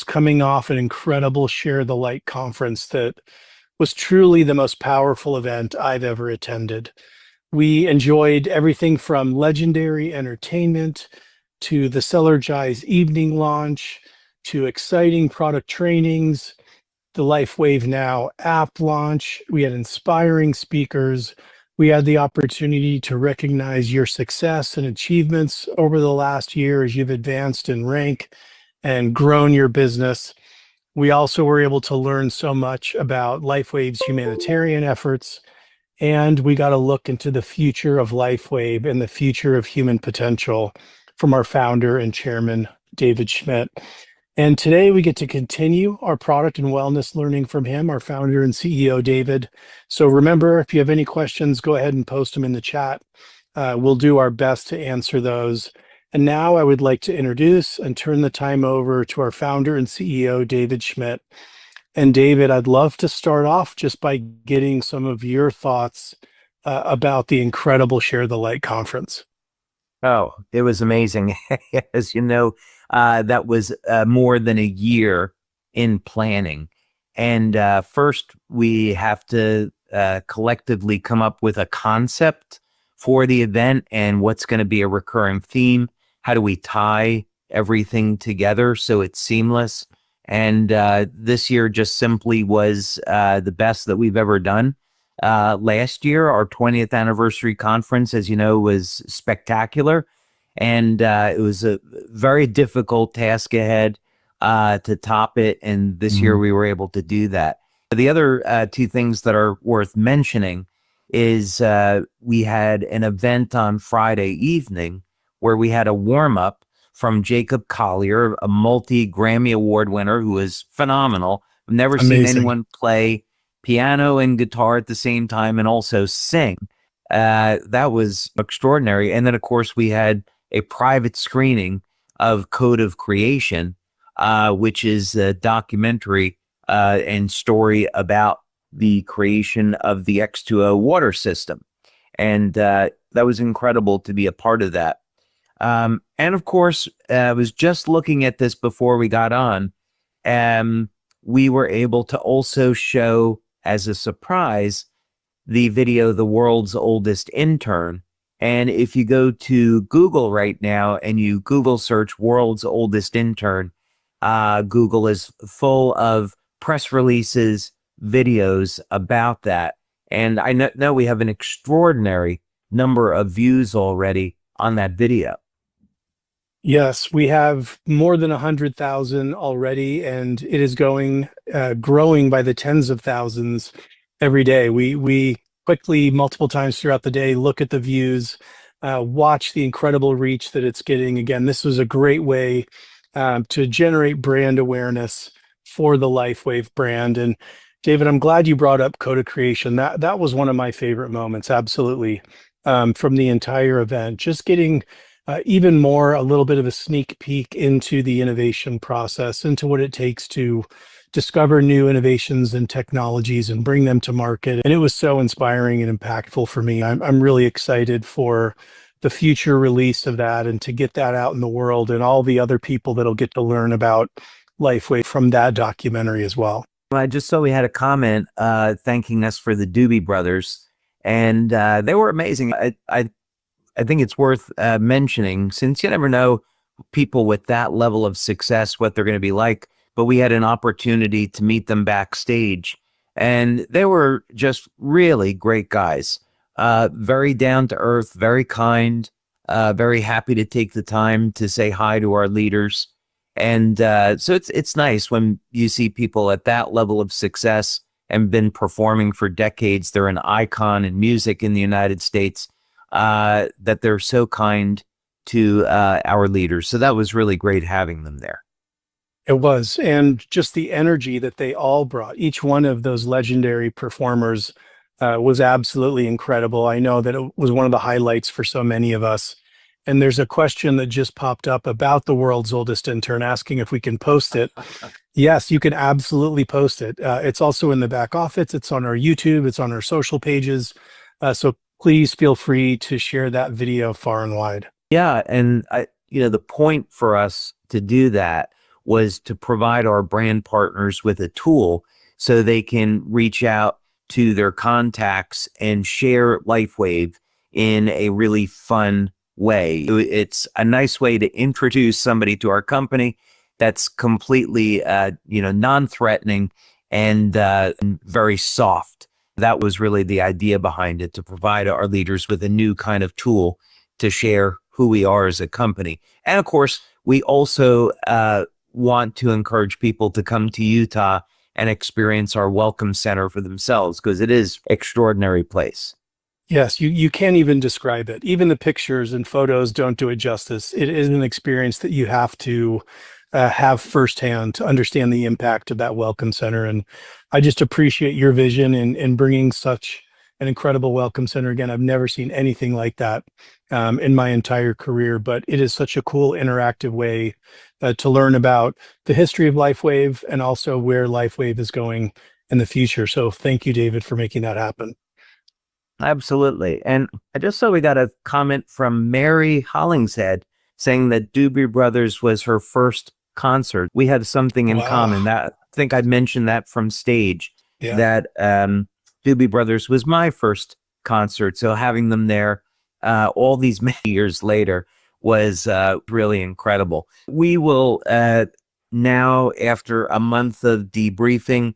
coming off an incredible Share the Light conference that was truly the most powerful event I've ever attended. We enjoyed everything from legendary entertainment to the Cellergize Evening launch to exciting product trainings, the LifeWave Now app launch. We had inspiring speakers. We had the opportunity to recognize your success and achievements over the last year as you've advanced in rank and grown your business. We also were able to learn so much about LifeWave's humanitarian efforts, and we got a look into the future of LifeWave and the future of human potential from our founder and chairman, David Schmidt. And today we get to continue our product and wellness learning from him, our founder and CEO, David. So remember, if you have any questions, go ahead and post them in the chat. We'll do our best to answer those. And now I would like to introduce and turn the time over to our founder and CEO, David Schmidt. And David, I'd love to start off just by getting some of your thoughts about the incredible Share the Light conference. Oh, it was amazing. As you know, that was more than a year in planning. And first, we have to collectively come up with a concept for the event and what's going to be a recurring theme. How do we tie everything together so it's seamless? And this year just simply was the best that we've ever done. Last year, our 20th anniversary conference, as you know, was spectacular. And it was a very difficult task ahead to top it. And this year we were able to do that. The other two things that are worth mentioning is we had an event on Friday evening where we had a warm-up from Jacob Collier, a multi-Grammy Award winner who is phenomenal. I've never seen anyone play piano and guitar at the same time and also sing. That was extraordinary. And then, of course, we had a private screening of Code of Creation, which is a documentary and story about the creation of the X2O water system. And that was incredible to be a part of that. And of course, I was just looking at this before we got on, and we were able to also show as a surprise the video, The World's Oldest Intern. And if you go to Google right now and you Google search World's Oldest Intern, Google is full of press releases, videos about that. And I know we have an extraordinary number of views already on that video. Yes, we have more than 100,000 already, and it is growing by the tens of thousands every day. We quickly, multiple times throughout the day, look at the views, watch the incredible reach that it's getting. Again, this was a great way to generate brand awareness for the LifeWave brand. And David, I'm glad you brought up Code of Creation. That was one of my favorite moments, absolutely, from the entire event. Just getting even more, a little bit of a sneak peek into the innovation process, into what it takes to discover new innovations and technologies and bring them to market. And it was so inspiring and impactful for me. I'm really excited for the future release of that and to get that out in the world and all the other people that'll get to learn about LifeWave from that documentary as well. I just saw we had a comment thanking us for the Doobie Brothers, and they were amazing. I think it's worth mentioning, since you never know people with that level of success, what they're going to be like. But we had an opportunity to meet them backstage, and they were just really great guys. Very down to earth, very kind, very happy to take the time to say hi to our leaders. And so it's nice when you see people at that level of success and been performing for decades. They're an icon in music in the United States. That they're so kind to our leaders. So that was really great having them there. It was. And just the energy that they all brought, each one of those legendary performers was absolutely incredible. I know that it was one of the highlights for so many of us. And there's a question that just popped up about the World's Oldest Intern, asking if we can post it. Yes, you can absolutely post it. It's also in the back office. It's on our YouTube. It's on our social pages. So please feel free to share that video far and wide. Yeah, and the point for us to do that was to provide our brand partners with a tool so they can reach out to their contacts and share LifeWave in a really fun way. It's a nice way to introduce somebody to our company that's completely, non-threatening and very soft. That was really the idea behind it, to provide our leaders with a new kind of tool to share who we are as a company. And of course, we also want to encourage people to come to Utah and experience our welcome center for themselves, because it is an extraordinary place. Yes, you can't even describe it. Even the pictures and photos don't do it justice. It is an experience that you have to have firsthand to understand the impact of that welcome center. And I just appreciate your vision in bringing such an incredible welcome center. Again, I've never seen anything like that in my entire career, but it is such a cool interactive way to learn about the history of LifeWave and also where LifeWave is going in the future. So thank you, David, for making that happen. Absolutely. And I just saw we got a comment from Mary Hollingshead saying that Doobie Brothers was her first concert. We had something in common. That I think I mentioned that from stage, that Doobie Brothers was my first concert. So having them there all these many years later was really incredible. We will now, after a month of debriefing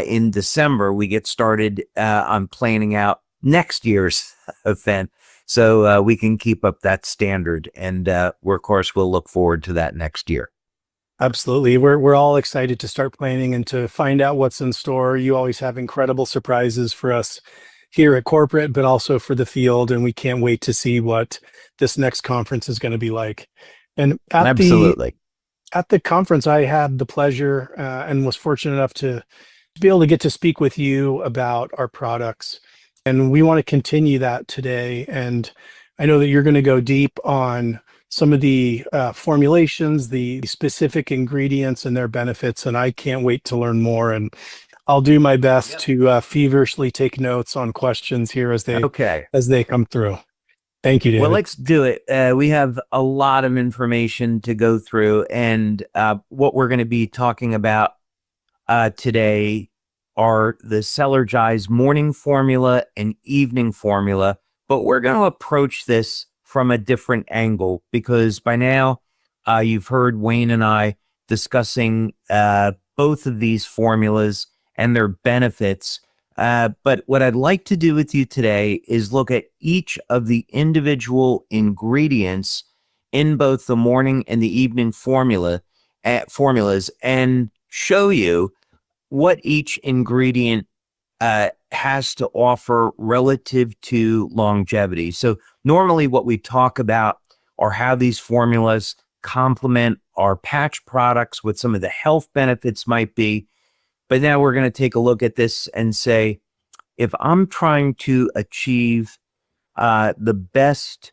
in December, we get started on planning out next year's event, so we can keep up that standard. And we're, of course, we'll look forward to that next year. Absolutely. We're all excited to start planning and to find out what's in store. You always have incredible surprises for us here at corporate, but also for the field. And we can't wait to see what this next conference is going to be like. And at the conference, I had the pleasure and was fortunate enough to be able to get to speak with you about our products. And we want to continue that today. And I know that you're going to go deep on some of the formulations, the specific ingredients and their benefits. And I can't wait to learn more. And I'll do my best to feverishly take notes on questions here as they come through. Thank you, David. Well, let's do it. We have a lot of information to go through. And what we're going to be talking about today are the Cellergize morning formula and evening formula, but we're going to approach this from a different angle, because by now you've heard Wayne and I discussing both of these formulas and their benefits. But what I'd like to do with you today is look at each of the individual ingredients in both the morning and the evening formulas and show you what each ingredient has to offer relative to longevity. So normally what we talk about are how these formulas complement our patch products, what some of the health benefits might be. But now we're going to take a look at this and say, if I'm trying to achieve the best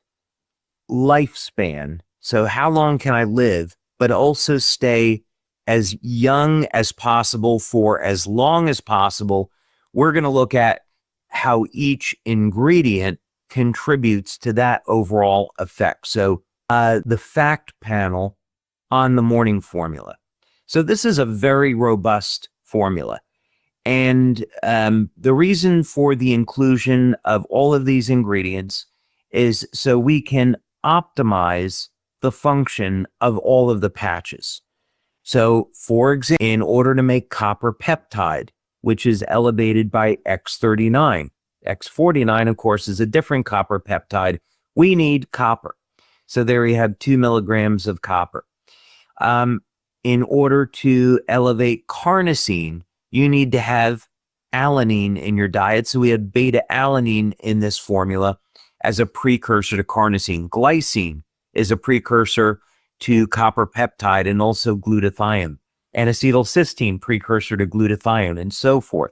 lifespan, so how long can I live, but also stay as young as possible for as long as possible, we're going to look at how each ingredient contributes to that overall effect. So the fact panel on the morning formula. So this is a very robust formula. And the reason for the inclusion of all of these ingredients is so we can optimize the function of all of the patches. So, for example, in order to make copper peptide, which is elevated by X39, X49, of course, is a different copper peptide, we need copper. So there we have 2 milligrams of copper. In order to elevate carnosine, you need to have alanine in your diet. So we have beta-alanine in this formula as a precursor to carnosine. Glycine is a precursor to copper peptide and also glutathione, and acetylcysteine, precursor to glutathione, and so forth.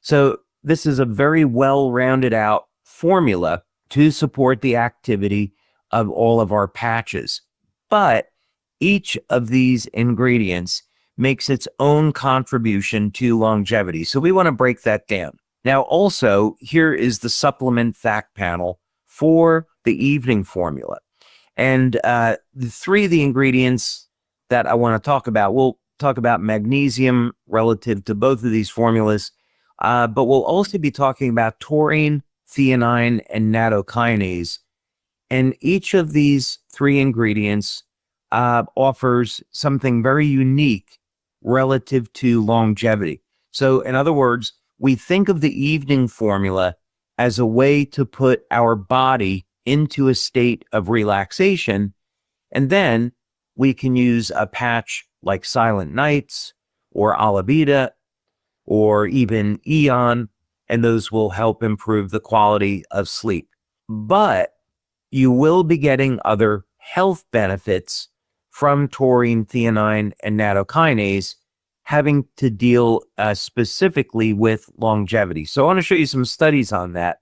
So this is a very well-rounded out formula to support the activity of all of our patches. But each of these ingredients makes its own contribution to longevity. So we want to break that down. Now, also, here is the supplement fact panel for the evening formula. And the three of the ingredients that I want to talk about. We'll talk about magnesium relative to both of these formulas, but we'll also be talking about taurine, theanine, and nattokinase. And each of these three ingredients offers something very unique relative to longevity. So, in other words, we think of the evening formula as a way to put our body into a state of relaxation, and then we can use a patch like Silent Nights or Alabida or even Eon, and those will help improve the quality of sleep. But you will be getting other health benefits from taurine, theanine, and nattokinase having to deal specifically with longevity. So I want to show you some studies on that.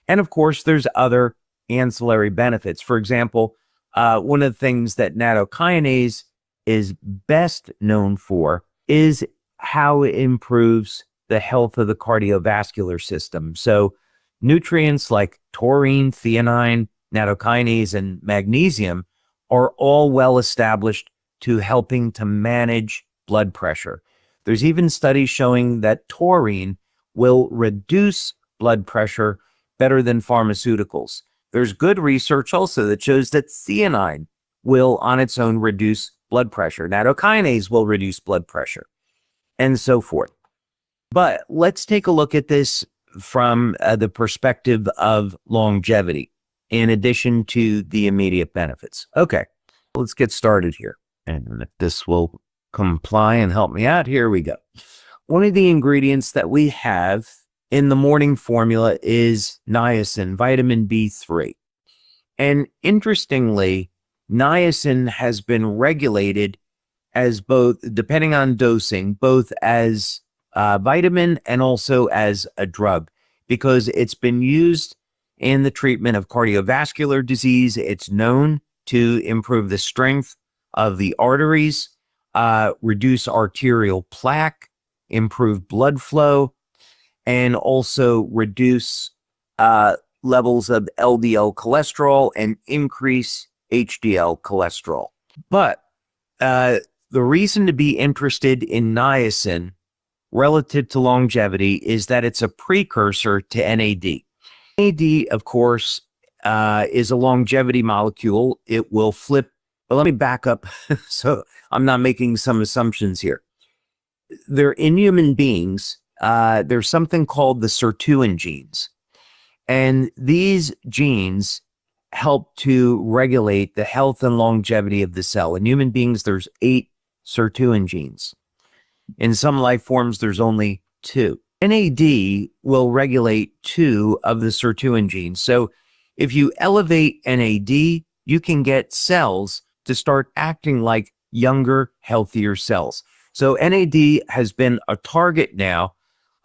And of course, there's other ancillary benefits. For example, one of the things that nattokinase is best known for is how it improves the health of the cardiovascular system. So nutrients like taurine, theanine, nattokinase, and magnesium are all well established to helping to manage blood pressure. There's even studies showing that taurine will reduce blood pressure better than pharmaceuticals. There's good research also that shows that theanine will on its own reduce blood pressure. Nattokinase will reduce blood pressure, and so forth. But let's take a look at this from the perspective of longevity, in addition to the immediate benefits. Okay, let's get started here. And if this will comply and help me out, here we go. One of the ingredients that we have in the morning formula is niacin, vitamin B3. And interestingly, niacin has been regulated as both, depending on dosing, both as a vitamin and also as a drug, because it's been used in the treatment of cardiovascular disease. It's known to improve the strength of the arteries, reduce arterial plaque, improve blood flow, and also reduce levels of LDL cholesterol and increase HDL cholesterol. But the reason to be interested in niacin relative to longevity is that it's a precursor to NAD. NAD, of course, is a longevity molecule. It will flip. But let me back up so I'm not making some assumptions here. They're in human beings. There's something called the sirtuin genes. And these genes help to regulate the health and longevity of the cell. In human beings, there's 8 sirtuin genes. In some life forms, there's only 2. NAD will regulate 2 of the sirtuin genes. So if you elevate NAD, you can get cells to start acting like younger, healthier cells. So NAD has been a target now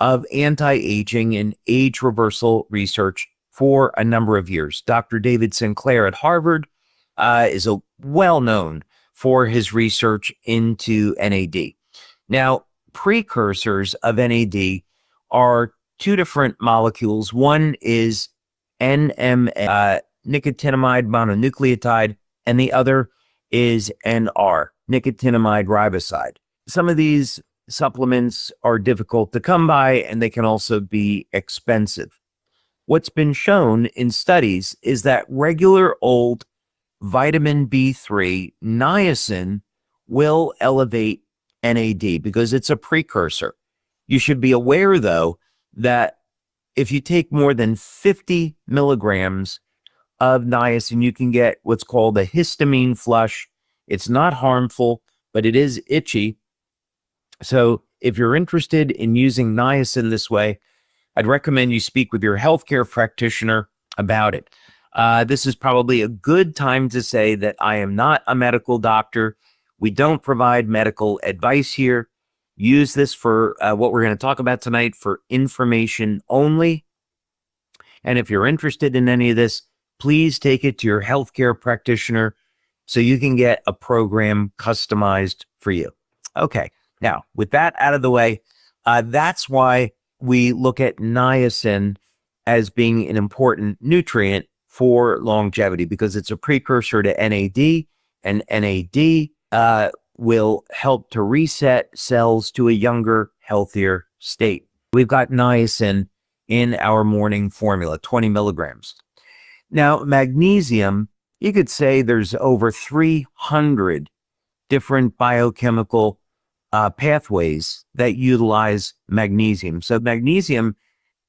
of anti-aging and age reversal research for a number of years. Dr. David Sinclair at Harvard is well known for his research into NAD. Now, precursors of NAD are 2 different molecules. One is NMN, nicotinamide mononucleotide, and the other is NR, nicotinamide riboside. Some of these supplements are difficult to come by, and they can also be expensive. What's been shown in studies is that regular old vitamin B3, niacin, will elevate NAD because it's a precursor. You should be aware, though, that if you take more than 50 milligrams of niacin, you can get what's called a histamine flush. It's not harmful, but it is itchy. So if you're interested in using niacin this way, I'd recommend you speak with your healthcare practitioner about it. This is probably a good time to say that I am not a medical doctor. We don't provide medical advice here. Use this for what we're going to talk about tonight for information only. And if you're interested in any of this, please take it to your healthcare practitioner so you can get a program customized for you. Okay, now with that out of the way, that's why we look at niacin as being an important nutrient for longevity, because it's a precursor to NAD, and NAD will help to reset cells to a younger, healthier state. We've got niacin in our morning formula, 20 milligrams. Now, magnesium, you could say there's over 300 different biochemical pathways that utilize magnesium. So magnesium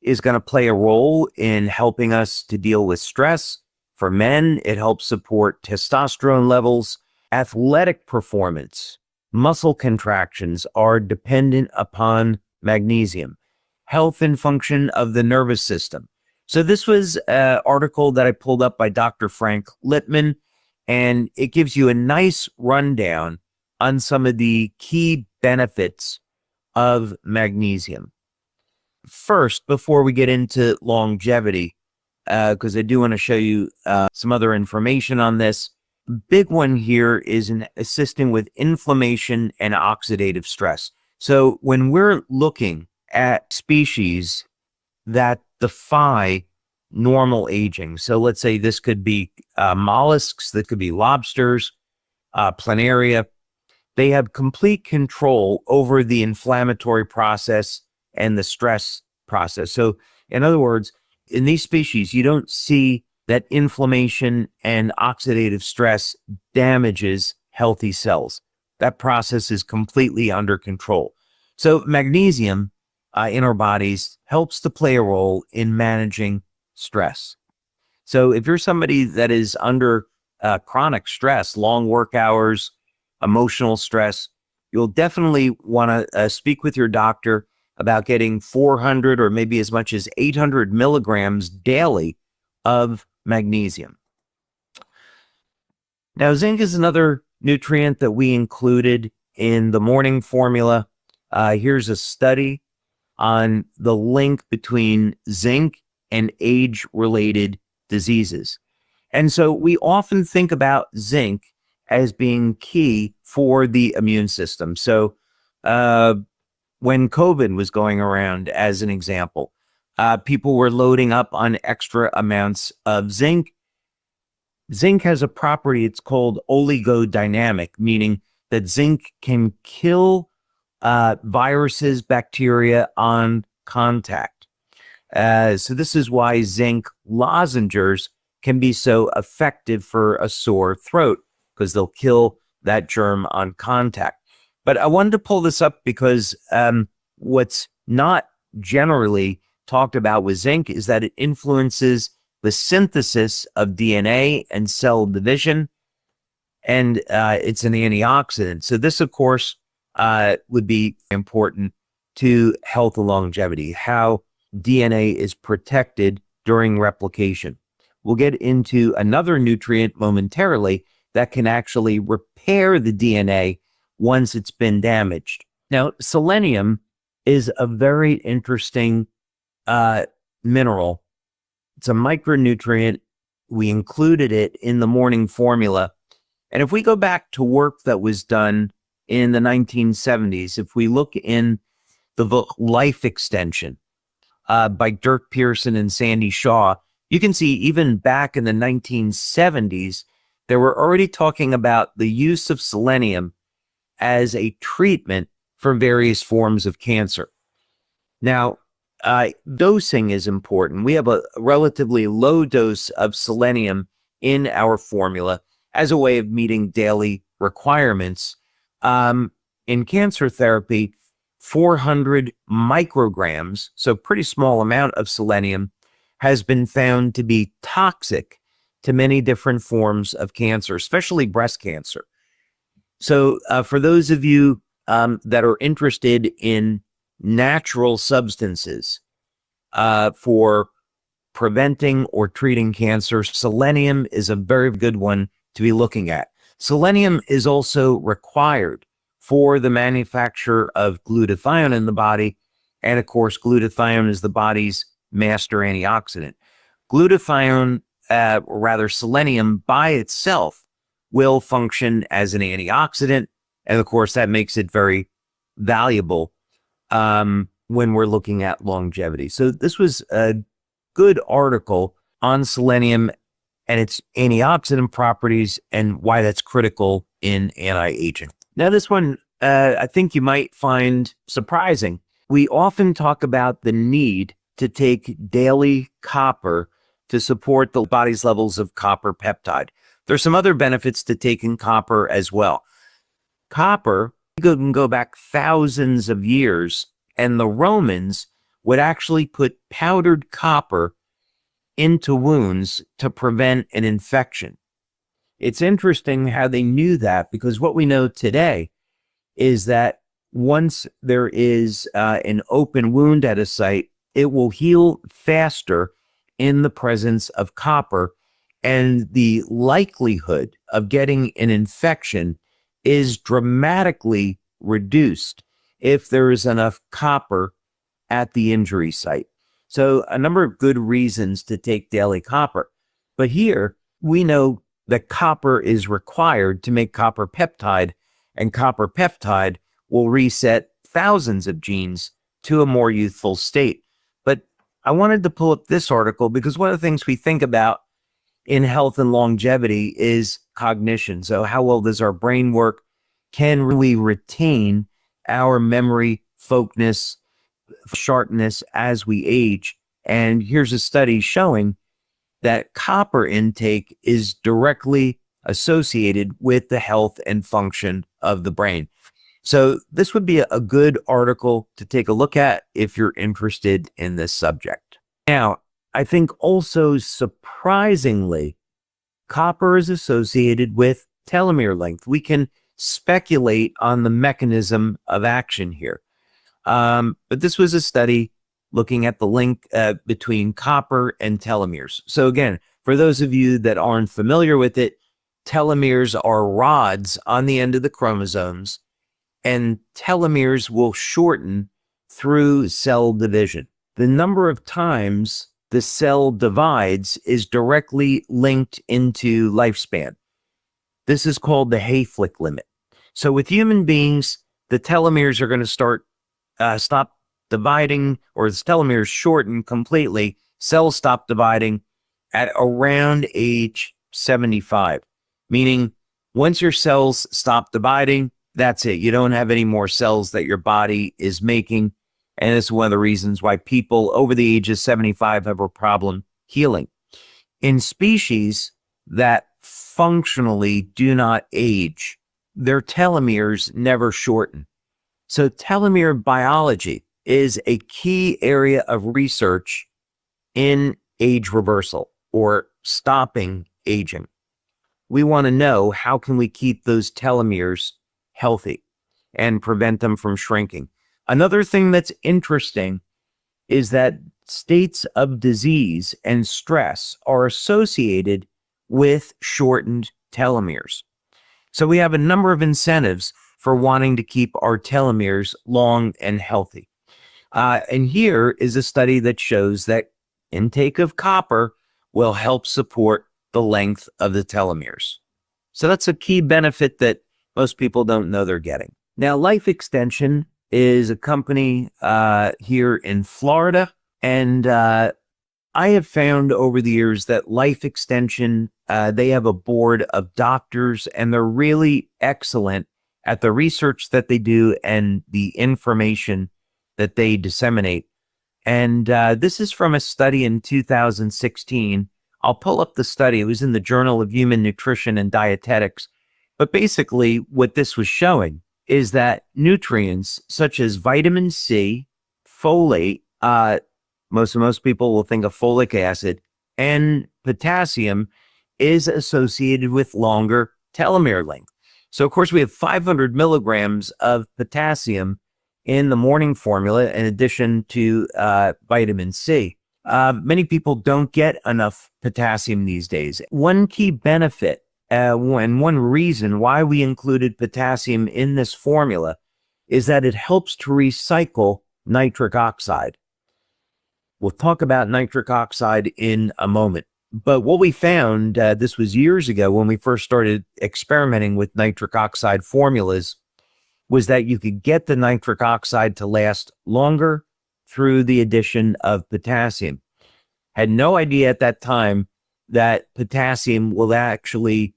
is going to play a role in helping us to deal with stress. For men, it helps support testosterone levels, athletic performance. Muscle contractions are dependent upon magnesium, health and function of the nervous system. So this was an article that I pulled up by Dr. Frank Littman, and it gives you a nice rundown on some of the key benefits of magnesium. First, before we get into longevity, because I do want to show you some other information on this, big one here is in assisting with inflammation and oxidative stress. So when we're looking at species that defy normal aging, so let's say this could be mollusks, that could be lobsters, planaria, they have complete control over the inflammatory process and the stress process. So in other words, in these species, you don't see that inflammation and oxidative stress damages healthy cells. That process is completely under control. So magnesium in our bodies helps to play a role in managing stress. So if you're somebody that is under chronic stress, long work hours, emotional stress, you'll definitely want to speak with your doctor about getting 400 or maybe as much as 800 milligrams daily of magnesium. Now, zinc is another nutrient that we included in the morning formula. Here's a study on the link between zinc and age-related diseases. And so we often think about zinc as being key for the immune system. So when COVID was going around, as an example, people were loading up on extra amounts of zinc. Zinc has a property, it's called oligodynamic, meaning that zinc can kill viruses, bacteria on contact. So this is why zinc lozenges can be so effective for a sore throat, because they'll kill that germ on contact. But I wanted to pull this up because what's not generally talked about with zinc is that it influences the synthesis of DNA and cell division, and it's an antioxidant. So this, of course, would be important to health and longevity, how DNA is protected during replication. We'll get into another nutrient momentarily that can actually repair the DNA once it's been damaged. Now, selenium is a very interesting mineral. It's a micronutrient. We included it in the morning formula. And if we go back to work that was done in the 1970s, if we look in the book Life Extension by Dirk Pearson and Sandy Shaw, you can see even back in the 1970s, they were already talking about the use of selenium as a treatment for various forms of cancer. Now, dosing is important. We have a relatively low dose of selenium in our formula as a way of meeting daily requirements. In cancer therapy, 400 micrograms, so pretty small amount of selenium, has been found to be toxic to many different forms of cancer, especially breast cancer. So for those of you that are interested in natural substances for preventing or treating cancer, selenium is a very good one to be looking at. Selenium is also required for the manufacture of glutathione in the body. And of course, glutathione is the body's master antioxidant. Glutathione, or rather selenium by itself, will function as an antioxidant. And of course, that makes it very valuable when we're looking at longevity. So this was a good article on selenium and its antioxidant properties and why that's critical in anti-aging. Now, this one, I think you might find surprising. We often talk about the need to take daily copper to support the body's levels of copper peptide. There's some other benefits to taking copper as well. Copper can go back thousands of years, and the Romans would actually put powdered copper into wounds to prevent an infection. It's interesting how they knew that, because what we know today is that once there is an open wound at a site, it will heal faster in the presence of copper, and the likelihood of getting an infection is dramatically reduced if there is enough copper at the injury site. So a number of good reasons to take daily copper. But here we know that copper is required to make copper peptide, and copper peptide will reset thousands of genes to a more youthful state. But I wanted to pull up this article because one of the things we think about in health and longevity is cognition. So how well does our brain work? Can we retain our memory, focus, sharpness as we age? And here's a study showing that copper intake is directly associated with the health and function of the brain. So this would be a good article to take a look at if you're interested in this subject. Now, I think also surprisingly, copper is associated with telomere length. We can speculate on the mechanism of action here. But this was a study looking at the link between copper and telomeres. So again, for those of you that aren't familiar with it, telomeres are rods on the end of the chromosomes, and telomeres will shorten through cell division. The number of times the cell divides is directly linked into lifespan. This is called the Hayflick limit. So with human beings, the telomeres are going to stop dividing, or the telomeres shorten completely. Cells stop dividing at around age 75, meaning once your cells stop dividing, that's it. You don't have any more cells that your body is making. And this is one of the reasons why people over the age of 75 have a problem healing. In species that functionally do not age, their telomeres never shorten. So telomere biology is a key area of research in age reversal, or stopping aging. We want to know, how can we keep those telomeres healthy and prevent them from shrinking? Another thing that's interesting is that states of disease and stress are associated with shortened telomeres. So we have a number of incentives for wanting to keep our telomeres long and healthy. And here is a study that shows that intake of copper will help support the length of the telomeres. So that's a key benefit that most people don't know they're getting. Now, Life Extension is a company here in Florida, and I have found over the years that Life Extension, they have a board of doctors, and they're really excellent at the research that they do and the information that they disseminate. And this is from a study in 2016. I'll pull up the study. It was in the Journal of Human Nutrition and Dietetics. But basically, what this was showing is that nutrients such as vitamin C, folate, most people will think of folic acid, and potassium is associated with longer telomere length. So, of course, we have 500 milligrams of potassium in the morning formula in addition to vitamin C. Many people don't get enough potassium these days. One key benefit and one reason why we included potassium in this formula is that it helps to recycle nitric oxide. We'll talk about nitric oxide in a moment. But what we found, this was years ago when we first started experimenting with nitric oxide formulas, was that you could get the nitric oxide to last longer through the addition of potassium. Had no idea at that time that potassium will actually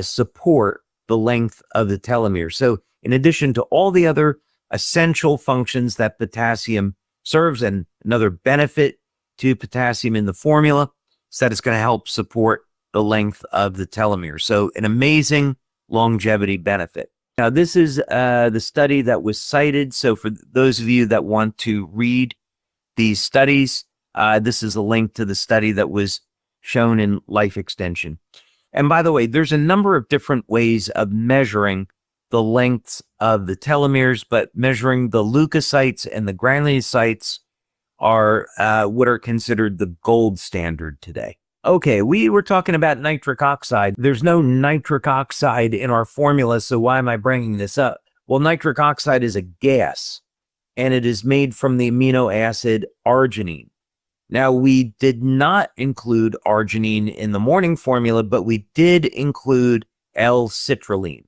support the length of the telomere. So in addition to all the other essential functions that potassium serves, and another benefit to potassium in the formula is that it's going to help support the length of the telomere. So an amazing longevity benefit. Now, this is the study that was cited. So for those of you that want to read these studies, this is a link to the study that was shown in Life Extension. And by the way, there's a number of different ways of measuring the lengths of the telomeres, but measuring the leukocytes and the granulocytes are what are considered the gold standard today. Okay, we were talking about nitric oxide. There's no nitric oxide in our formula, so why am I bringing this up? Well, nitric oxide is a gas, and it is made from the amino acid arginine. Now, we did not include arginine in the morning formula, but we did include L-citrulline.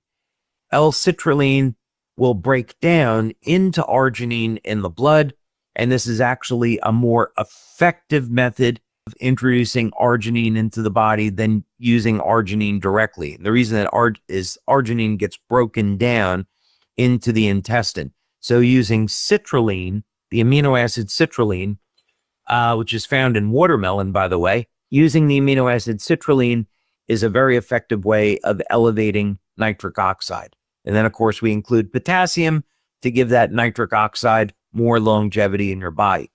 L-citrulline will break down into arginine in the blood, and this is actually a more effective method of introducing arginine into the body than using arginine directly. The reason that arginine gets broken down into the intestine. So using citrulline, the amino acid citrulline, which is found in watermelon, by the way, using the amino acid citrulline is a very effective way of elevating nitric oxide. And then, of course, we include potassium to give that nitric oxide more longevity in your body.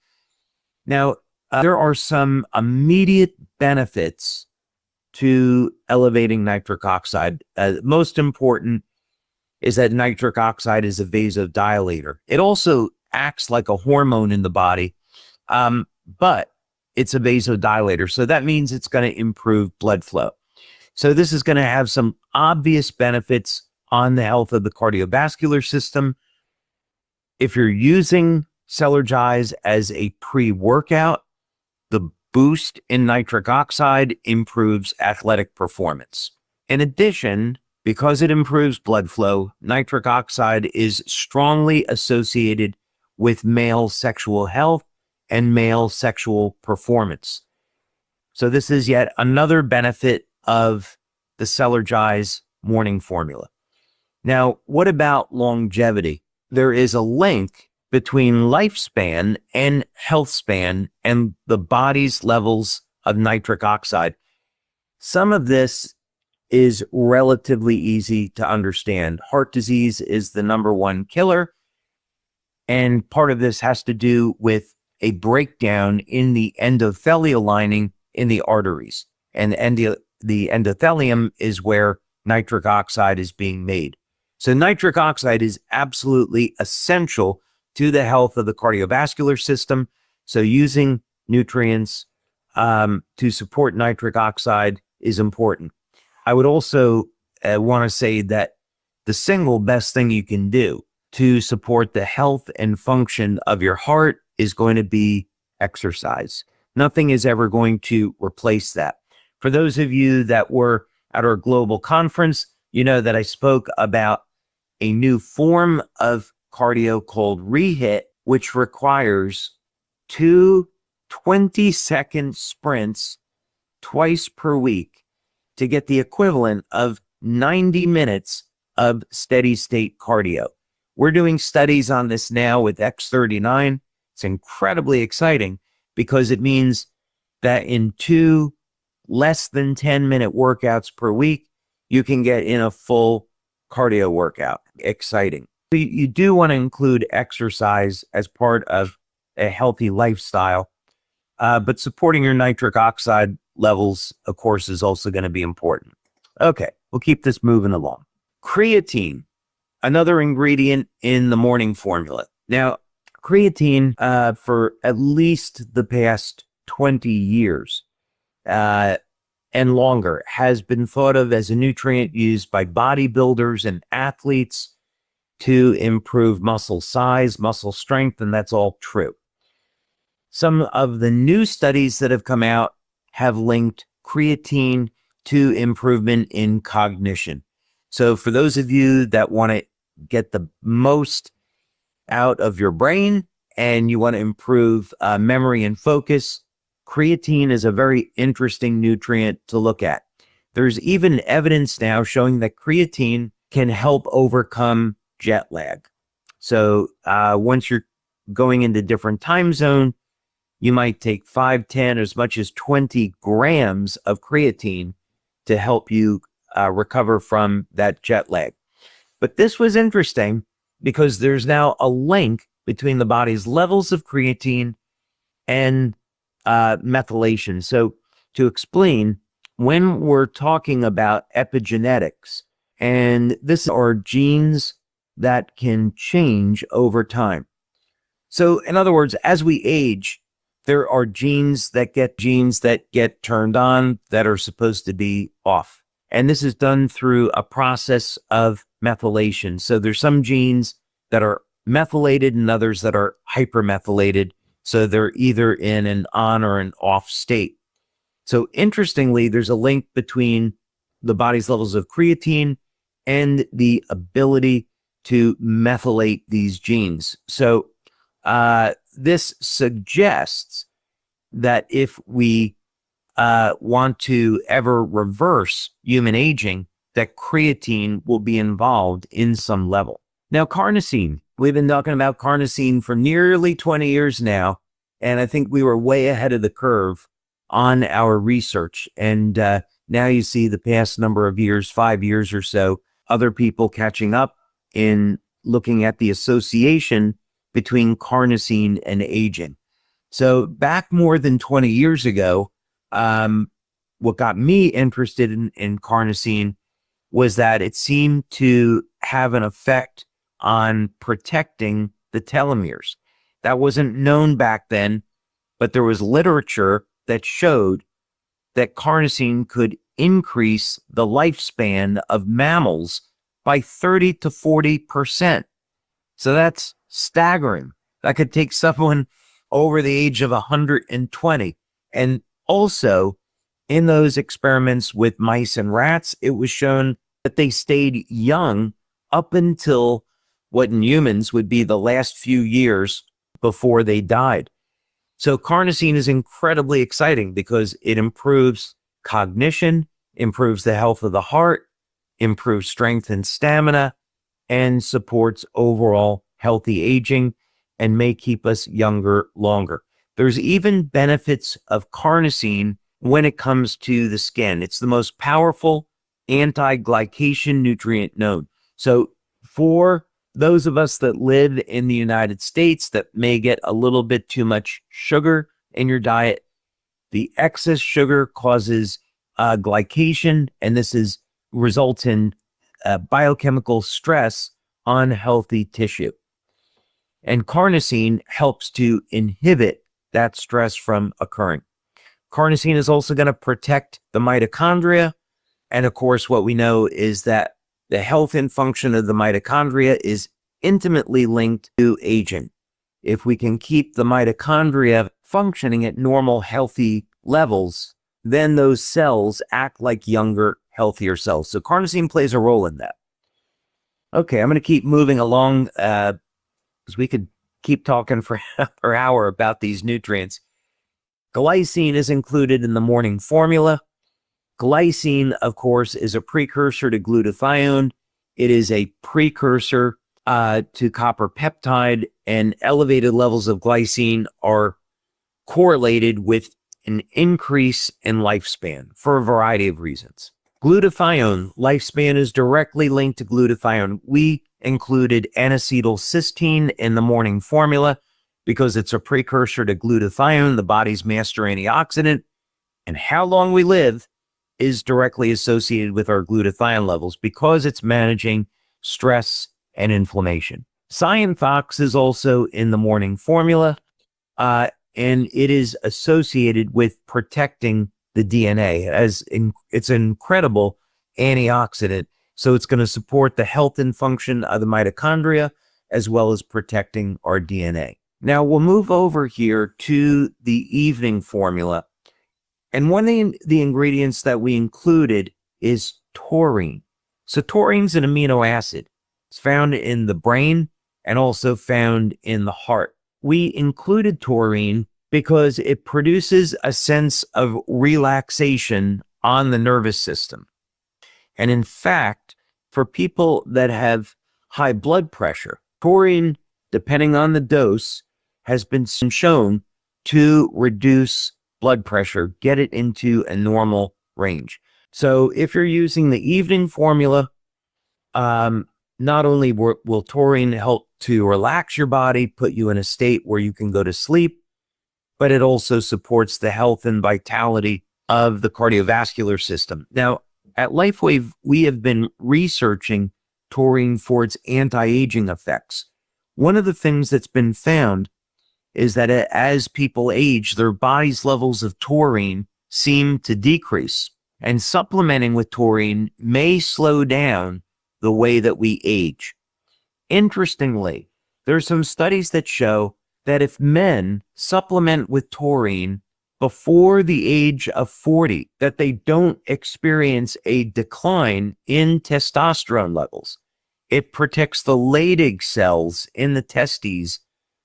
Now, there are some immediate benefits to elevating nitric oxide. Most important is that nitric oxide is a vasodilator. It also acts like a hormone in the body, but it's a vasodilator. So that means it's going to improve blood flow. So this is going to have some obvious benefits on the health of the cardiovascular system. If you're using Cellergize as a pre-workout, the boost in nitric oxide improves athletic performance. In addition, because it improves blood flow, nitric oxide is strongly associated with male sexual health and male sexual performance. So this is yet another benefit of the Cellergize morning formula. Now, what about longevity? There is a link between lifespan and health span and the body's levels of nitric oxide. Some of this is relatively easy to understand. Heart disease is the #1 killer, and part of this has to do with a breakdown in the endothelial lining in the arteries. And the endothelium is where nitric oxide is being made. So nitric oxide is absolutely essential to the health of the cardiovascular system. So using nutrients to support nitric oxide is important. I would also want to say that the single best thing you can do to support the health and function of your heart is going to be exercise. Nothing is ever going to replace that. For those of you that were at our global conference, you know that I spoke about a new form of cardio called rehit, which requires 2 20-second sprints twice per week to get the equivalent of 90 minutes of steady state cardio. We're doing studies on this now with X39. It's incredibly exciting because it means that in 2 less than 10-minute workouts per week, you can get in a full cardio workout. Exciting. You do want to include exercise as part of a healthy lifestyle, but supporting your nitric oxide levels, of course, is also going to be important. Okay, we'll keep this moving along. Creatine, another ingredient in the morning formula. Now, creatine, for at least the past 20 years and longer, has been thought of as a nutrient used by bodybuilders and athletes to improve muscle size, muscle strength, and that's all true. Some of the new studies that have come out have linked creatine to improvement in cognition. So for those of you that want to get the most out of your brain and you want to improve memory and focus, creatine is a very interesting nutrient to look at. There's even evidence now showing that creatine can help overcome jet lag. So once you're going into different time zone, you might take 5, 10, as much as 20 grams of creatine to help you recover from that jet lag. But this was interesting because there's now a link between the body's levels of creatine and methylation. So to explain, when we're talking about epigenetics, and this are genes that can change over time. So in other words, as we age, there are genes that get turned on that are supposed to be off. And this is done through a process of methylation. So there's some genes that are methylated and others that are hypermethylated. So they're either in an on or an off state. So interestingly, there's a link between the body's levels of creatine and the ability to methylate these genes. So this suggests that if we want to ever reverse human aging, that creatine will be involved in some level. Now, carnosine. We've been talking about carnosine for nearly 20 years now, and I think we were way ahead of the curve on our research. And now you see the past number of years, 5 years or so, other people catching up in looking at the association between carnosine and aging. So back more than 20 years ago, what got me interested in carnosine was that it seemed to have an effect on protecting the telomeres. That wasn't known back then, but there was literature that showed that carnosine could increase the lifespan of mammals by 30 to 40%. So that's staggering. That could take someone over the age of 120. And also, in those experiments with mice and rats, it was shown that they stayed young up until what in humans would be the last few years before they died. So carnosine is incredibly exciting because it improves cognition, improves the health of the heart, improves strength and stamina, and supports overall healthy aging and may keep us younger longer. There's even benefits of carnosine when it comes to the skin. It's the most powerful anti-glycation nutrient known. So for those of us that live in the United States that may get a little bit too much sugar in your diet, the excess sugar causes glycation, and this results in biochemical stress on healthy tissue. And carnosine helps to inhibit that stress from occurring. Carnosine is also going to protect the mitochondria. And of course, what we know is that the health and function of the mitochondria is intimately linked to aging. If we can keep the mitochondria functioning at normal, healthy levels, then those cells act like younger, healthier cells. So carnosine plays a role in that. Okay, I'm going to keep moving along because we could keep talking for an hour about these nutrients. Glycine is included in the morning formula. Glycine, of course, is a precursor to glutathione. It is a precursor to copper peptide, and elevated levels of glycine are correlated with an increase in lifespan for a variety of reasons. Glutathione, lifespan is directly linked to glutathione. We included N-acetylcysteine in the morning formula because it's a precursor to glutathione, the body's master antioxidant, and how long we live is directly associated with our glutathione levels because it's managing stress and inflammation. Cyanothox is also in the morning formula, and it is associated with protecting the DNA. It's an incredible antioxidant, so it's going to support the health and function of the mitochondria as well as protecting our DNA. Now we'll move over here to the evening formula. And one of the ingredients that we included is taurine. So tauриne's an amino acid. It's found in the brain and also found in the heart. We included taurine because it produces a sense of relaxation on the nervous system. And in fact, for people that have high blood pressure, taurine, depending on the dose, has been shown to reduce blood pressure, get it into a normal range. So if you're using the evening formula, not only will taurine help to relax your body, put you in a state where you can go to sleep, but it also supports the health and vitality of the cardiovascular system. Now, at LifeWave, we have been researching taurine for its anti-aging effects. One of the things that's been found is that as people age, their body's levels of taurine seem to decrease, and supplementing with taurine may slow down the way that we age. Interestingly, there's some studies that show that if men supplement with taurine before the age of 40, that they don't experience a decline in testosterone levels. It protects the Leydig cells in the testes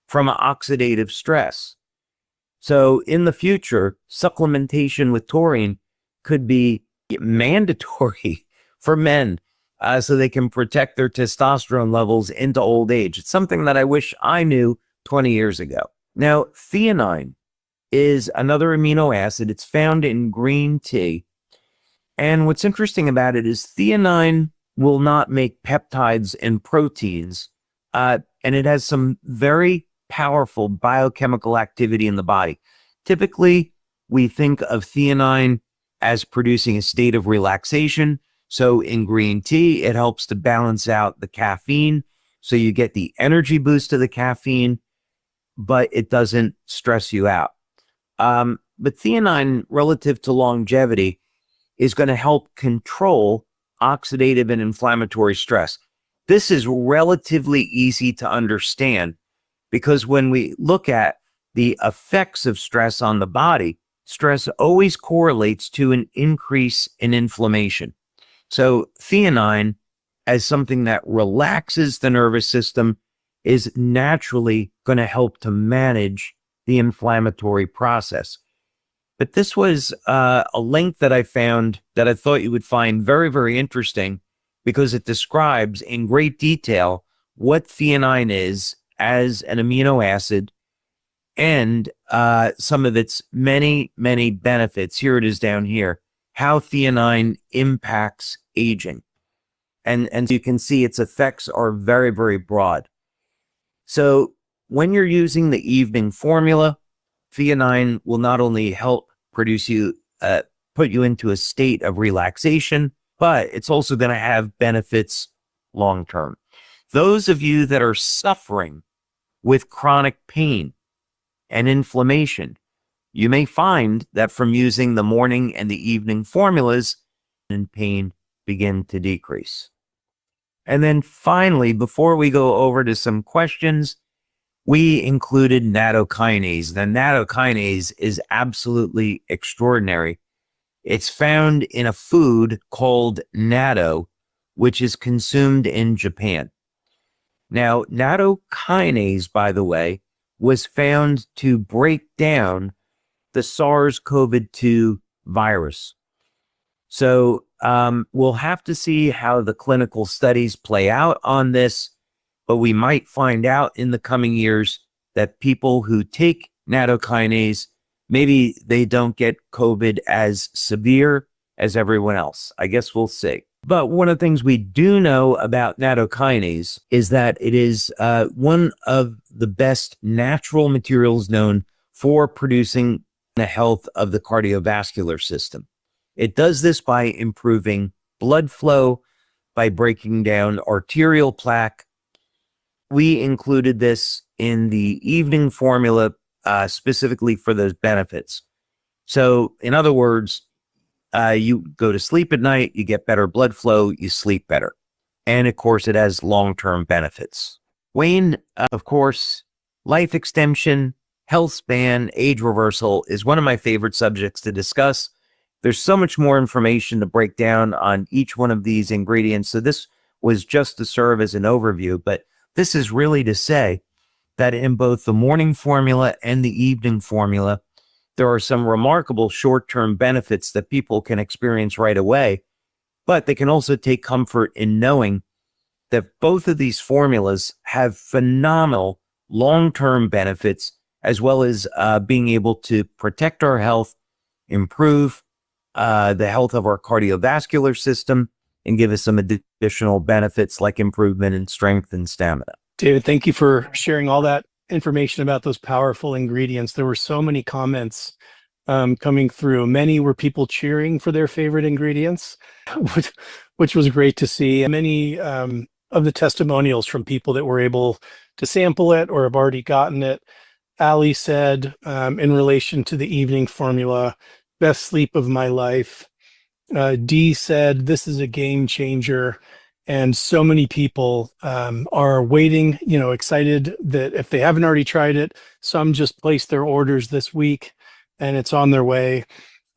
from oxidative stress. So in the future, supplementation with taurine could be mandatory for men so they can protect their testosterone levels into old age. It's something that I wish I knew 20 years ago. Now, theanine is another amino acid. It's found in green tea. And what's interesting about it is theanine will not make peptides and proteins, and it has some very powerful biochemical activity in the body. Typically, we think of theanine as producing a state of relaxation. So in green tea, it helps to balance out the caffeine. So you get the energy boost of the caffeine, but it doesn't stress you out. But theanine, relative to longevity, is going to help control oxidative and inflammatory stress. This is relatively easy to understand because when we look at the effects of stress on the body, stress always correlates to an increase in inflammation. So theanine, as something that relaxes the nervous system, is naturally going to help to manage the inflammatory process. But this was a link that I found that I thought you would find very, very interesting because it describes in great detail what theanine is as an amino acid and some of its many, many benefits. Here it is down here, how theanine impacts aging. And you can see its effects are very, very broad. So when you're using the evening formula, theanine will not only help produce you, put you into a state of relaxation, but it's also going to have benefits long term. Those of you that are suffering with chronic pain and inflammation, you may find that from using the morning and the evening formulas, and pain begin to decrease. And then finally, before we go over to some questions, we included nattokinase. The nattokinase is absolutely extraordinary. It's found in a food called natto, which is consumed in Japan. Now, nattokinase, by the way, was found to break down the SARS-CoV-2 virus. So we'll have to see how the clinical studies play out on this, but we might find out in the coming years that people who take nattokinase, maybe they don't get COVID as severe as everyone else. I guess we'll see. But one of the things we do know about nattokinase is that it is one of the best natural materials known for producing the health of the cardiovascular system. It does this by improving blood flow, by breaking down arterial plaque. We included this in the evening formula specifically for those benefits. So in other words, you go to sleep at night, you get better blood flow, you sleep better. And of course, it has long-term benefits. Wayne, of course, life extension, health span, age reversal is one of my favorite subjects to discuss. There's so much more information to break down on each one of these ingredients. So this was just to serve as an overview, but this is really to say that in both the morning formula and the evening formula, there are some remarkable short-term benefits that people can experience right away, but they can also take comfort in knowing that both of these formulas have phenomenal long-term benefits, as well as being able to protect our health, improve the health of our cardiovascular system, and give us some additional benefits like improvement in strength and stamina. David, thank you for sharing all that information about those powerful ingredients. There were so many comments coming through. Many were people cheering for their favorite ingredients, which was great to see. Many of the testimonials from people that were able to sample it or have already gotten it. Ali said, in relation to the evening formula, best sleep of my life. Dee said, this is a game changer. And so many people are waiting, excited that if they haven't already tried it, some just placed their orders this week and it's on their way.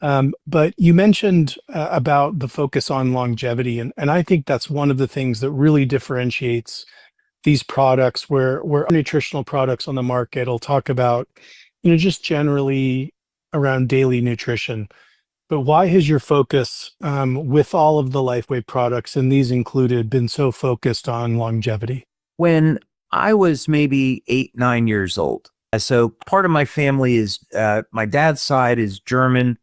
But you mentioned about the focus on longevity. And I think that's one of the things that really differentiates these products where nutritional products on the market will talk about, just generally around daily nutrition. But why has your focus with all of the LifeWave products, and these included, been so focused on longevity? When I was maybe 8, 9 years old, so part of my family is, my dad's side is German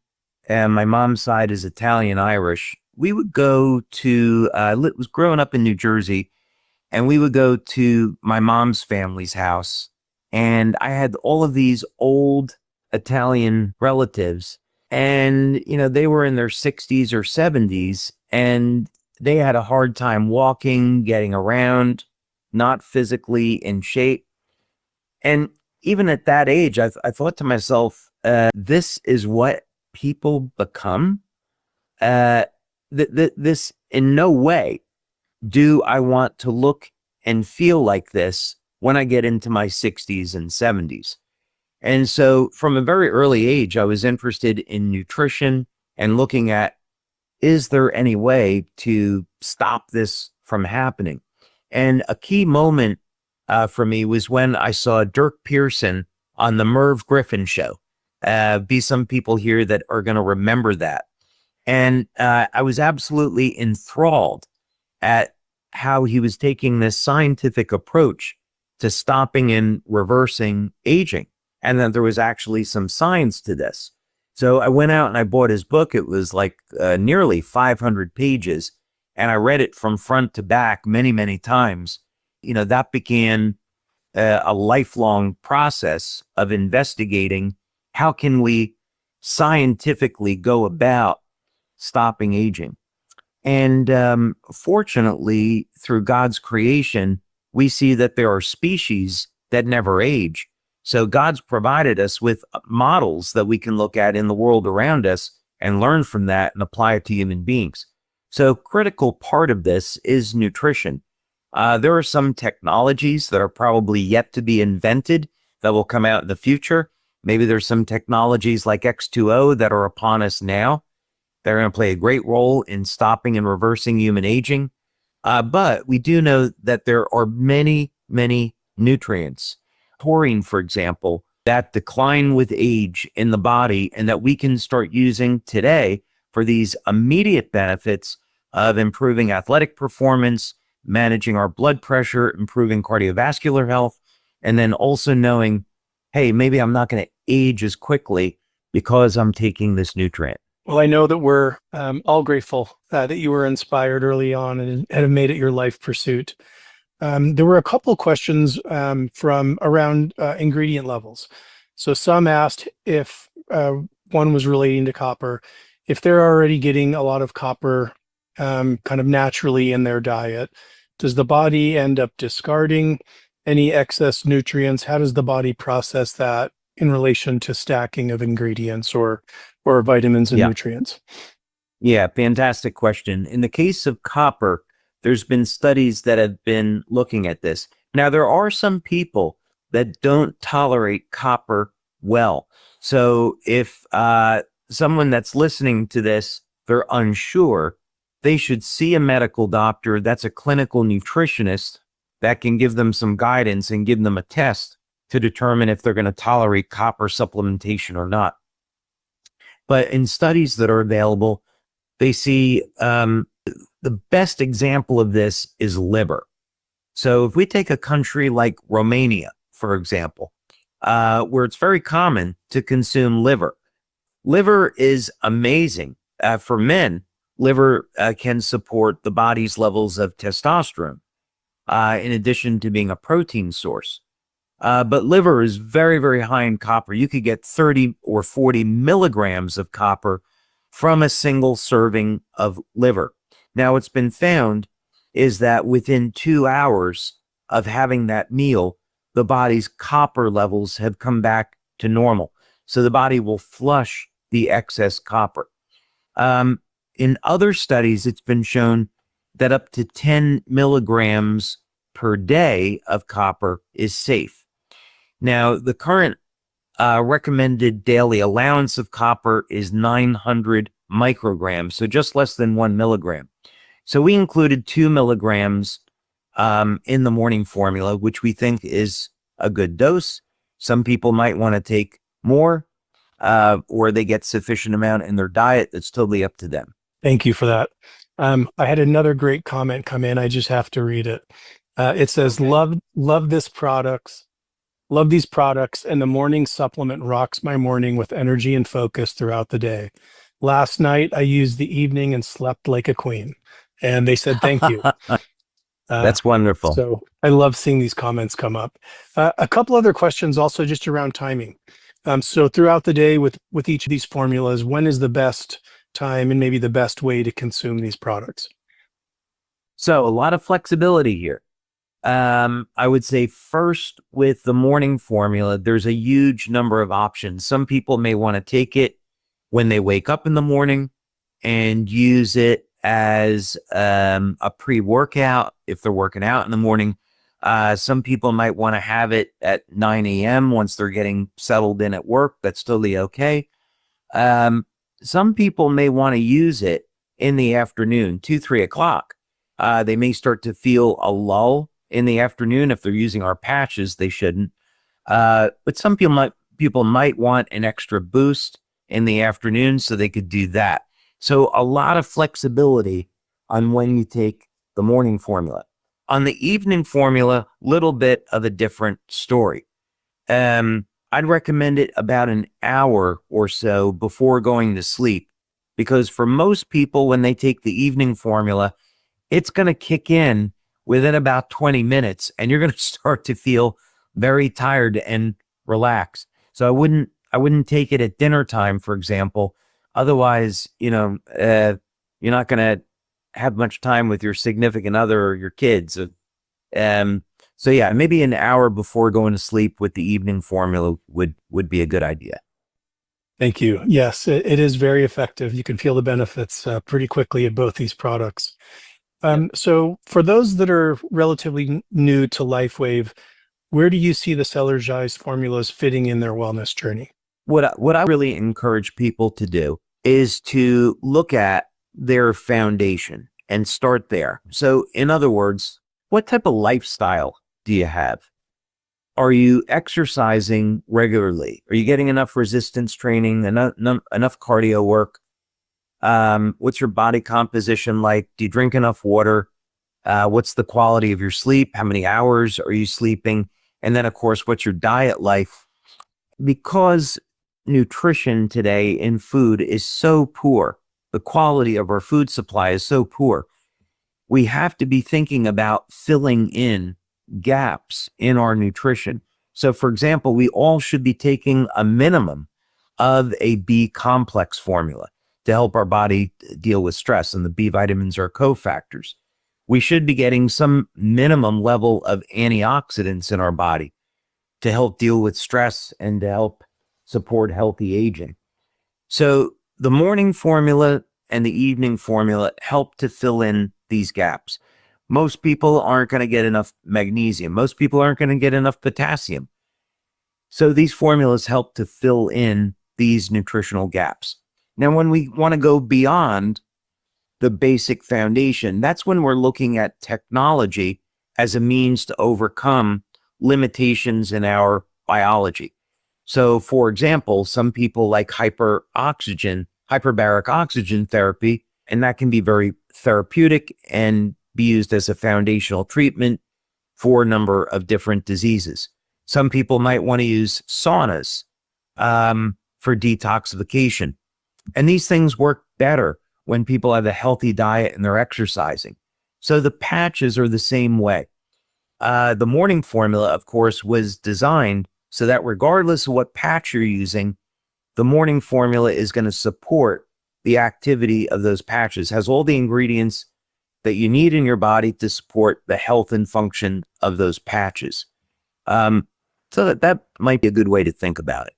and my mom's side is Italian Irish. We would go to, was growing up in New Jersey, and we would go to my mom's family's house. And I had all of these old Italian relatives. And, they were in their 60s or 70s, and they had a hard time walking, getting around, not physically in shape. And even at that age, I thought to myself, this is what people become? This, in no way do I want to look and feel like this when I get into my 60s and 70s. And so from a very early age, I was interested in nutrition and looking at, is there any way to stop this from happening? And a key moment for me was when I saw Dirk Pearson on the Merv Griffin show. Be some people here that are going to remember that. And I was absolutely enthralled at how he was taking this scientific approach to stopping and reversing aging. And then there was actually some science to this. So I went out and I bought his book. It was like nearly 500 pages. And I read it from front to back many, many times. That began a lifelong process of investigating how can we scientifically go about stopping aging. And fortunately, through God's creation, we see that there are species that never age. So God's provided us with models that we can look at in the world around us and learn from that and apply it to human beings. So critical part of this is nutrition. There are some technologies that are probably yet to be invented that will come out in the future. Maybe there's some technologies like X2O that are upon us now. They're going to play a great role in stopping and reversing human aging. But we do know that there are many, many nutrients, taurine, for example, that decline with age in the body and that we can start using today for these immediate benefits of improving athletic performance, managing our blood pressure, improving cardiovascular health, and then also knowing, hey, maybe I'm not going to age as quickly because I'm taking this nutrient. Well, I know that we're all grateful that you were inspired early on and have made it your life pursuit. There were a couple questions from around ingredient levels. So some asked if one was relating to copper, if they're already getting a lot of copper kind of naturally in their diet, does the body end up discarding any excess nutrients? How does the body process that in relation to stacking of ingredients or vitamins and nutrients? Yeah, fantastic question. In the case of copper, there's been studies that have been looking at this. Now, there are some people that don't tolerate copper well. So if someone that's listening to this, they're unsure, they should see a medical doctor that's a clinical nutritionist that can give them some guidance and give them a test to determine if they're going to tolerate copper supplementation or not. But in studies that are available, they see the best example of this is liver. So if we take a country like Romania, for example, where it's very common to consume liver. Liver is amazing. For men, liver can support the body's levels of testosterone, in addition to being a protein source. But liver is very, very high in copper. You could get 30 or 40 milligrams of copper from a single serving of liver. Now, what's been found is that within 2 hours of having that meal, the body's copper levels have come back to normal. So the body will flush the excess copper. In other studies, it's been shown that up to 10 milligrams per day of copper is safe. Now, the current recommended daily allowance of copper is 900 micrograms, so just less than 1 milligram. So we included 2 milligrams in the morning formula, which we think is a good dose. Some people might want to take more, or they get sufficient amount in their diet. That's totally up to them. Thank you for that. I had another great comment come in. I just have to read it. It says, Okay. love these products, and the morning supplement rocks my morning with energy and focus throughout the day. Last night, I used the evening and slept like a queen. And they said, thank you. That's wonderful. So I love seeing these comments come up. A couple other questions also just around timing. So throughout the day with each of these formulas, when is the best time and maybe the best way to consume these products? So a lot of flexibility here. I would say first with the morning formula, there's a huge number of options. Some people may want to take it when they wake up in the morning and use it as a pre-workout if they're working out in the morning. Some people might want to have it at 9 a.m. once they're getting settled in at work. That's totally okay. Some people may want to use it in the afternoon, 2, 3 o'clock. They may start to feel a lull in the afternoon. If they're using our patches, they shouldn't. But some people might want an extra boost in the afternoon, so they could do that. So a lot of flexibility on when you take the morning formula. On the evening formula, little bit of a different story. I'd recommend it about an hour or so before going to sleep, because for most people, when they take the evening formula, it's going to kick in within about 20 minutes, and you're going to start to feel very tired and relaxed. So I wouldn't take it at dinner time, for example. Otherwise, you're not going to have much time with your significant other or your kids. So yeah, maybe an hour before going to sleep with the evening formula would be a good idea. Thank you. Yes, it is very effective. You can feel the benefits pretty quickly of both these products. Yep. So for those that are relatively new to LifeWave, where do you see the Cellergize formulas fitting in their wellness journey? What I really encourage people to do is to look at their foundation and start there. So in other words, what type of lifestyle do you have? Are you exercising regularly? Are you getting enough resistance training, enough cardio work? What's your body composition like? Do you drink enough water? What's the quality of your sleep? How many hours are you sleeping? And then, of course, what's your diet like? Because nutrition today in food is so poor, the quality of our food supply is so poor, we have to be thinking about filling in gaps in our nutrition. So, for example, we all should be taking a minimum of a B complex formula to help our body deal with stress, and the B vitamins are cofactors. We should be getting some minimum level of antioxidants in our body to help deal with stress and to help support healthy aging. So the morning formula and the evening formula help to fill in these gaps. Most people aren't going to get enough magnesium. Most people aren't going to get enough potassium. So these formulas help to fill in these nutritional gaps. Now, when we want to go beyond the basic foundation, that's when we're looking at technology as a means to overcome limitations in our biology. So, for example, some people like hyperbaric oxygen therapy, and that can be very therapeutic and be used as a foundational treatment for a number of different diseases. Some people might want to use saunas for detoxification. And these things work better when people have a healthy diet and they're exercising. So the patches are the same way. The morning formula, of course, was designed so that regardless of what patch you're using, the morning formula is going to support the activity of those patches, has all the ingredients that you need in your body to support the health and function of those patches. So that might be a good way to think about it.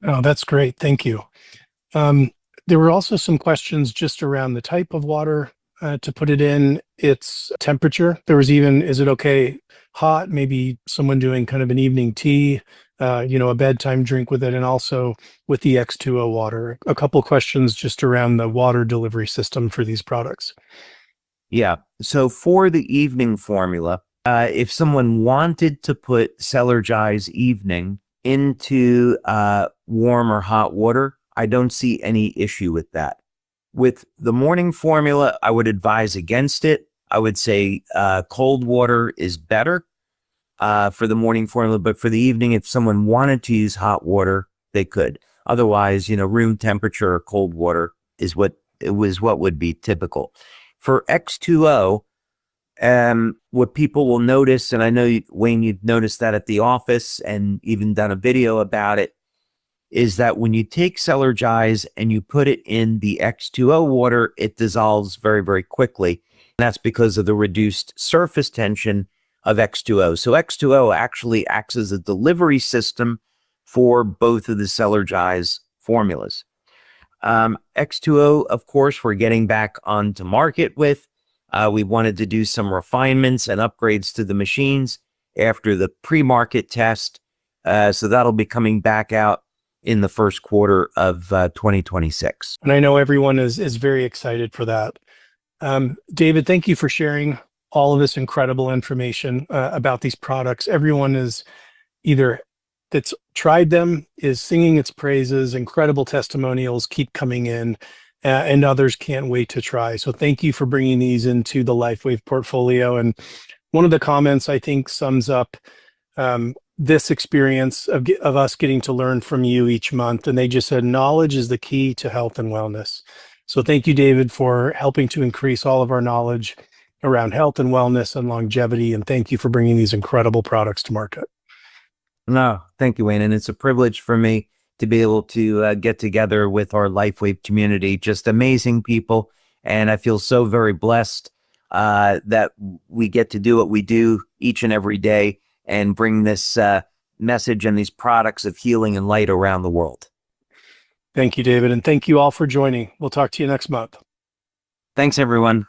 Oh, that's great. Thank you. There were also some questions just around the type of water to put it in, its temperature. There was even, is it okay hot? Maybe someone doing kind of an evening tea, a bedtime drink with it, and also with the X2O water. A couple questions just around the water delivery system for these products. Yeah. So for the evening formula, if someone wanted to put Cellergize Evening into warm or hot water, I don't see any issue with that. With the morning formula, I would advise against it. I would say cold water is better for the morning formula, but for the evening, if someone wanted to use hot water, they could. Otherwise, room temperature or cold water is what would be typical. For X2O, what people will notice, and I know, Wayne, you've noticed that at the office and even done a video about it, is that when you take Cellergize and you put it in the X2O water, it dissolves very, very quickly. And that's because of the reduced surface tension of X2O. So X2O actually acts as a delivery system for both of the Cellergize formulas. X2O, of course, we're getting back onto market with. We wanted to do some refinements and upgrades to the machines after the pre-market test. So that'll be coming back out in the first quarter of 2026. And I know everyone is very excited for that. David, thank you for sharing all of this incredible information about these products. Everyone is either that's tried them is singing its praises. Incredible testimonials keep coming in, and others can't wait to try. So thank you for bringing these into the LifeWave portfolio. And one of the comments I think sums up this experience of us getting to learn from you each month. And they just said, knowledge is the key to health and wellness. So thank you, David, for helping to increase all of our knowledge around health and wellness and longevity. And thank you for bringing these incredible products to market. No, thank you, Wayne. And it's a privilege for me to be able to get together with our LifeWave community, just amazing people. And I feel so very blessed that we get to do what we do each and every day and bring this message and these products of healing and light around the world. Thank you, David. And thank you all for joining. We'll talk to you next month. Thanks, everyone.